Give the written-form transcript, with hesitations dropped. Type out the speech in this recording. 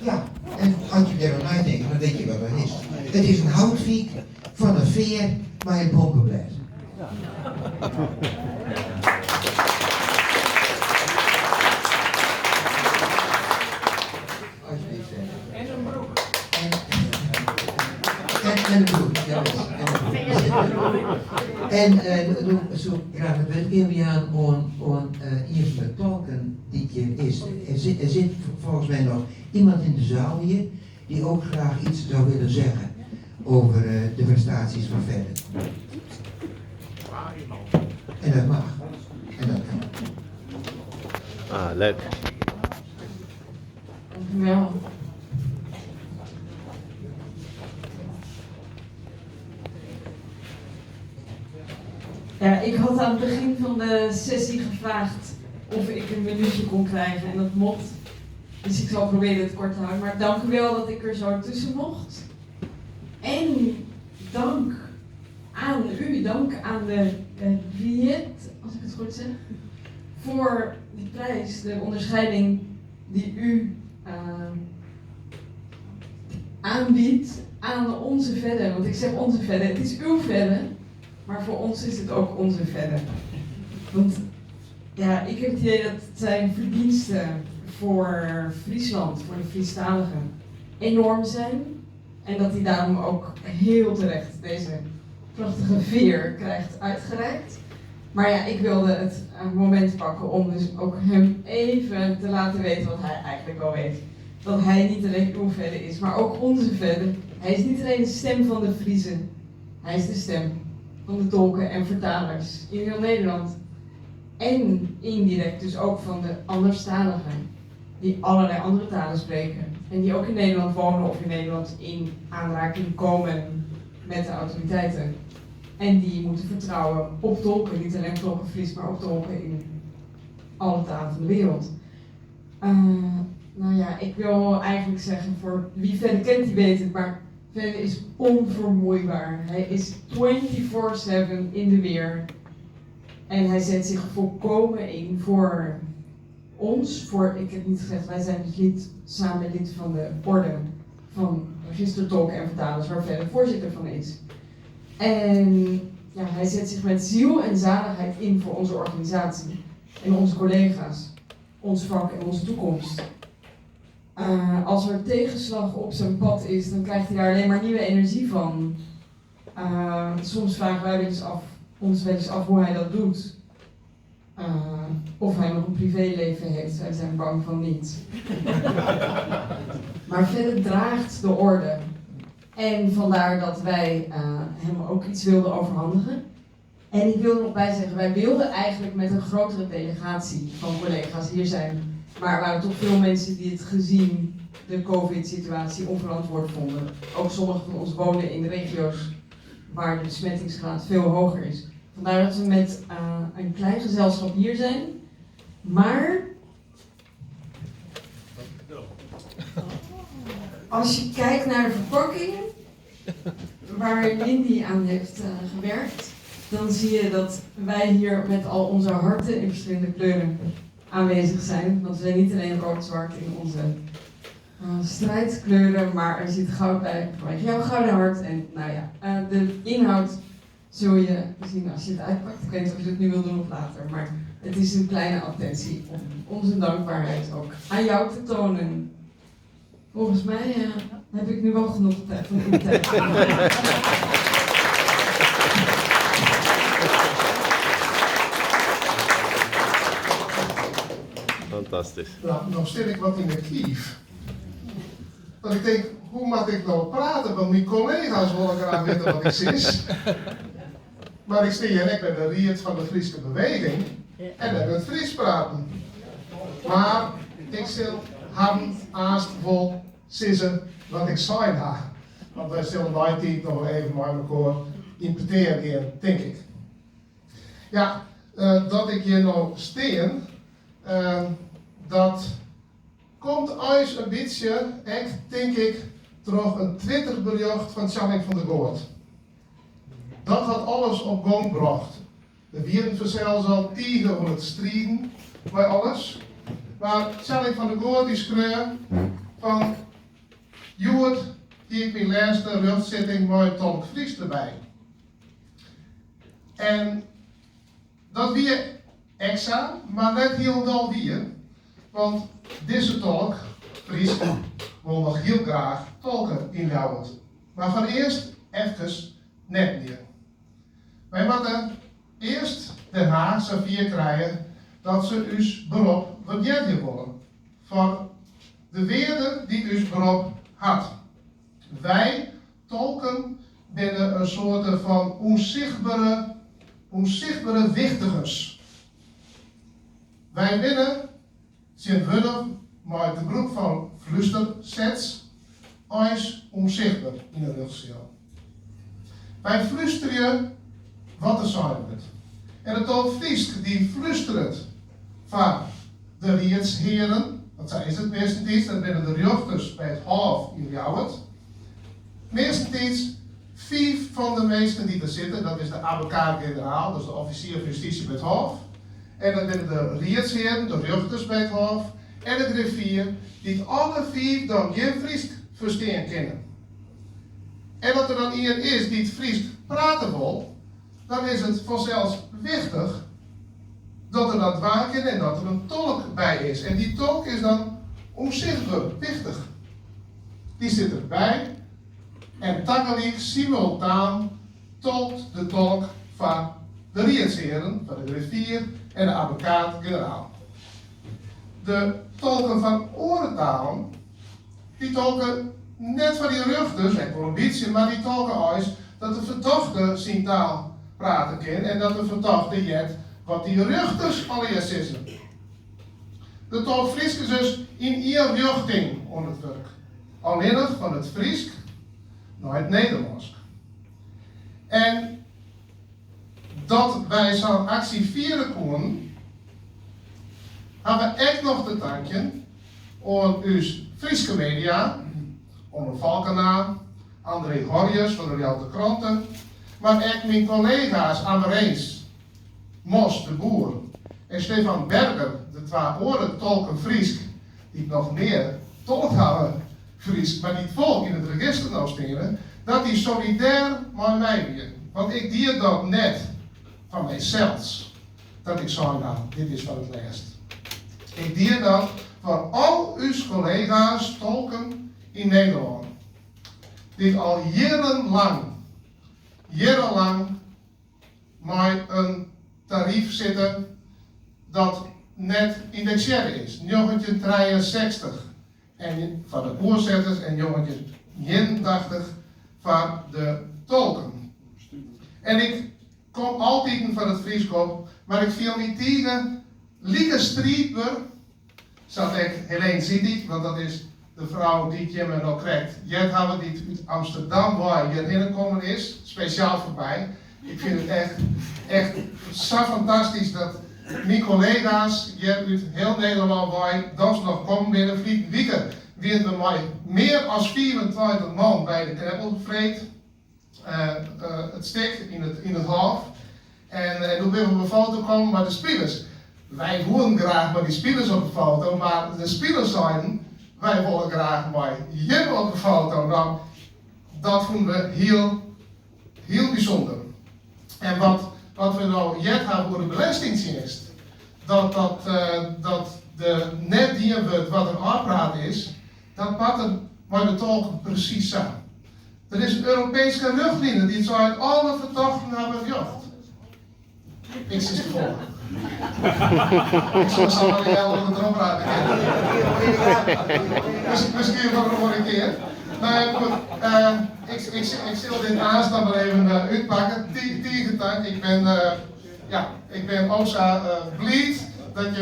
Ja, en als je erover nadenkt, dan weet je wat dat is. Het is een houtviek van een veer waar je pompen blijft. Alsjeblieft. En een broek. En een broek, ja. En zo graag het wil ik aan eerst tolken die keer is. Er zit volgens mij nog iemand in de zaal hier die ook graag iets zou willen zeggen over de prestaties van verder. En dat mag. En dat kan. Ah, leuk. Dankjewel. Ja, ik had aan het begin van de sessie gevraagd of ik een minuutje kon krijgen en dat mocht. Dus ik zal proberen het kort te houden. Maar dank u wel dat ik er zo tussen mocht. En dank aan u, dank aan de Viet, als ik het goed zeg, voor die prijs, de onderscheiding die u aanbiedt aan onze verder. Want ik zeg onze verder, het is uw verder. Maar voor ons is het ook onze verder. Want ja, ik heb het idee dat zijn verdiensten voor Friesland, voor de Friestaligen, enorm zijn. En dat hij daarom ook heel terecht deze prachtige veer krijgt uitgereikt. Maar ja, ik wilde het moment pakken om dus ook hem even te laten weten wat hij eigenlijk wel weet. Dat hij niet alleen uw verder is, maar ook onze verder. Hij is niet alleen de stem van de Friezen, hij is de stem van de tolken en vertalers in heel Nederland. En indirect dus ook van de anderstaligen, die allerlei andere talen spreken. En die ook in Nederland wonen of in Nederland in aanraking komen met de autoriteiten. En die moeten vertrouwen op tolken, niet alleen tolken Fries, maar ook tolken in alle talen van de wereld. Nou ja, ik wil eigenlijk zeggen, voor wie verder kent, die weet het, maar verder is onvermoeibaar. Hij is 24/7 in de weer. En hij zet zich volkomen in voor ons, ik heb niet gezegd, wij zijn dus samen lid van de orde van registertolken en vertalers, waar verder voorzitter van is. En ja, hij zet zich met ziel en zaligheid in voor onze organisatie en onze collega's, ons vak en onze toekomst. Als er tegenslag op zijn pad is, dan krijgt hij daar alleen maar nieuwe energie van. Soms vragen wij ons wel eens af hoe hij dat doet. Of hij nog een privéleven heeft, wij zijn bang van niet. Maar verder draagt de orde. En vandaar dat wij hem ook iets wilden overhandigen. En ik wil er nog bij zeggen, wij wilden eigenlijk met een grotere delegatie van collega's hier zijn. Maar er waren toch veel mensen die het gezien de COVID-situatie onverantwoord vonden. Ook sommigen van ons wonen in de regio's waar de besmettingsgraad veel hoger is. Vandaar dat we met een klein gezelschap hier zijn. Maar als je kijkt naar de verpakking waar Lindy aan heeft gewerkt, dan zie je dat wij hier met al onze harten in verschillende kleuren aanwezig zijn. Want we zijn niet alleen rood-zwart in onze strijdkleuren, maar er zit goud bij vanwege jouw gouden hart. En nou ja, de inhoud zul je zien als je het uitpakt. Ik weet niet of je het nu wil doen of later, maar het is een kleine attentie om onze dankbaarheid ook aan jou te tonen. Volgens mij heb ik nu wel genoeg tijd van uw tijd. Fantastisch. Nou stel ik wat in de kief. Want ik denk, hoe mag ik nou praten? Want mijn collega's willen graag weten wat ik is. Maar ik sta hier en ik ben de riet van de Friese beweging. En we het Fries praten. Maar ik stel hand, aast, vol, sissen wat ik zei daar. Want wij zullen die nog even maar elkaar interpreteren, denk ik. Ja, dat ik hier nou steen, dat komt eens een beetje, denk ik, terug een Twitterbericht van Channing van der Goort. Dat had alles op gang gebracht. De wieren vanzelfs al tegen om het strijden bij alles. Maar Channing van der Goort die schreeuwde, van Joert, hier ik mijn laatste rugzitting met Tolk Fries erbij. En dat weer extra, maar net heel weer. Want deze tolk, Fries, wil nog heel graag tolken in Ljouwert. Maar van eerst even net meer. Wij moeten eerst Den Haag zover krijgen dat ze ons beroep waarderen willen. Voor de waarde die ons beroep had. Wij tolken binnen een soort van onzichtbare wichtigers. Wij winnen zijn willen met de beroep van fluistersets als onzichtbaar in de rugzeel. Wij flusteren wat er zijn wordt. En het tolk Fries die flustert van de rietsheren, dat zijn het meestens, dat binnen de rechters bij het Hof in Ljouwert. Meestens 5 van de meesten die er zitten, dat is de advocaat-generaal, dus de officier van justitie bij het Hof. En dan binnen de rietsheren, de rechters bij het Hof. En de griffier, die alle 4 dan geen Fries verstaan kennen. En dat er dan iemand is die het Fries praten wil, dan is het vanzelfs wichtig dat er dat waken en dat er een tolk bij is. En die tolk is dan onzichtbaar wichtig. Die zit erbij en tegelijk simultaan tolkt de tolk van de rietsheren, van de griffier en de advocaat-generaal. De tolken van orentalen, die tolken net van die rechters en prohibitie, maar die tolken als dat de verdachte zijn taal praten kan en dat de verdachte jet wat die rechters allereerst is. De tolk Fries is dus in ieder richting onder het werk. Alleen nog van het Fries naar het Nederlands. En dat wij zo'n actie vieren konden, hebben we echt nog te danken aan uw Friese media, onder Valkena, André Horjes van de Rialte Kranten, maar ook mijn collega's Amereens, Mos de Boer en Stefan Berger, de 2 oren tolken Fries, die nog meer tolk hebben Fries, maar die het volk in het register nou stenen, dat die solidair met mij weer. Want ik dier dat net van mijzelf, dat ik zei, nou, dit is van het laatst. Ik dier dat voor al uw collega's tolken in Nederland, die al jarenlang met een tarief zitten dat net indexeren is. Jongetje 63 en van de oorzetters en jongetje 81 van de tolken. En ik kom altijd van het Frieskop, maar ik viel niet tegen Lieke Strietber, zat ik Helene Zittig, want dat is de vrouw die je me nog krijgt. Jij hebben die uit Amsterdam waar hierheen gekomen is, speciaal voor mij. Ik vind het echt zo fantastisch dat mijn collega's hier uit heel Nederland waar dat nog komen binnen vliegen weken. Weer we mij meer dan 24 man bij de Kreppel bevreed. Het stik in het hof. En toen willen we op een foto komen met de spelers. Wij willen graag met die spelers op de foto, maar de spelers zeiden, wij willen graag met jullie op de foto. Nou, dat vonden we heel bijzonder. En wat we nou jet hebben voor de belastingdienst, dat de net die wordt wat een apparaat is, dat patten maar de tolken precies aan. Er is een Europese richtlijn die zegt alle verdachten hebben jacht. Ik zit voor. Ik zal zo wel heel wat erop raden. Misschien nog een keer. Maar goed, ik zal dit aanstaan wel even uitpakken. Tegen tijd, ik ben ook zo blij dat je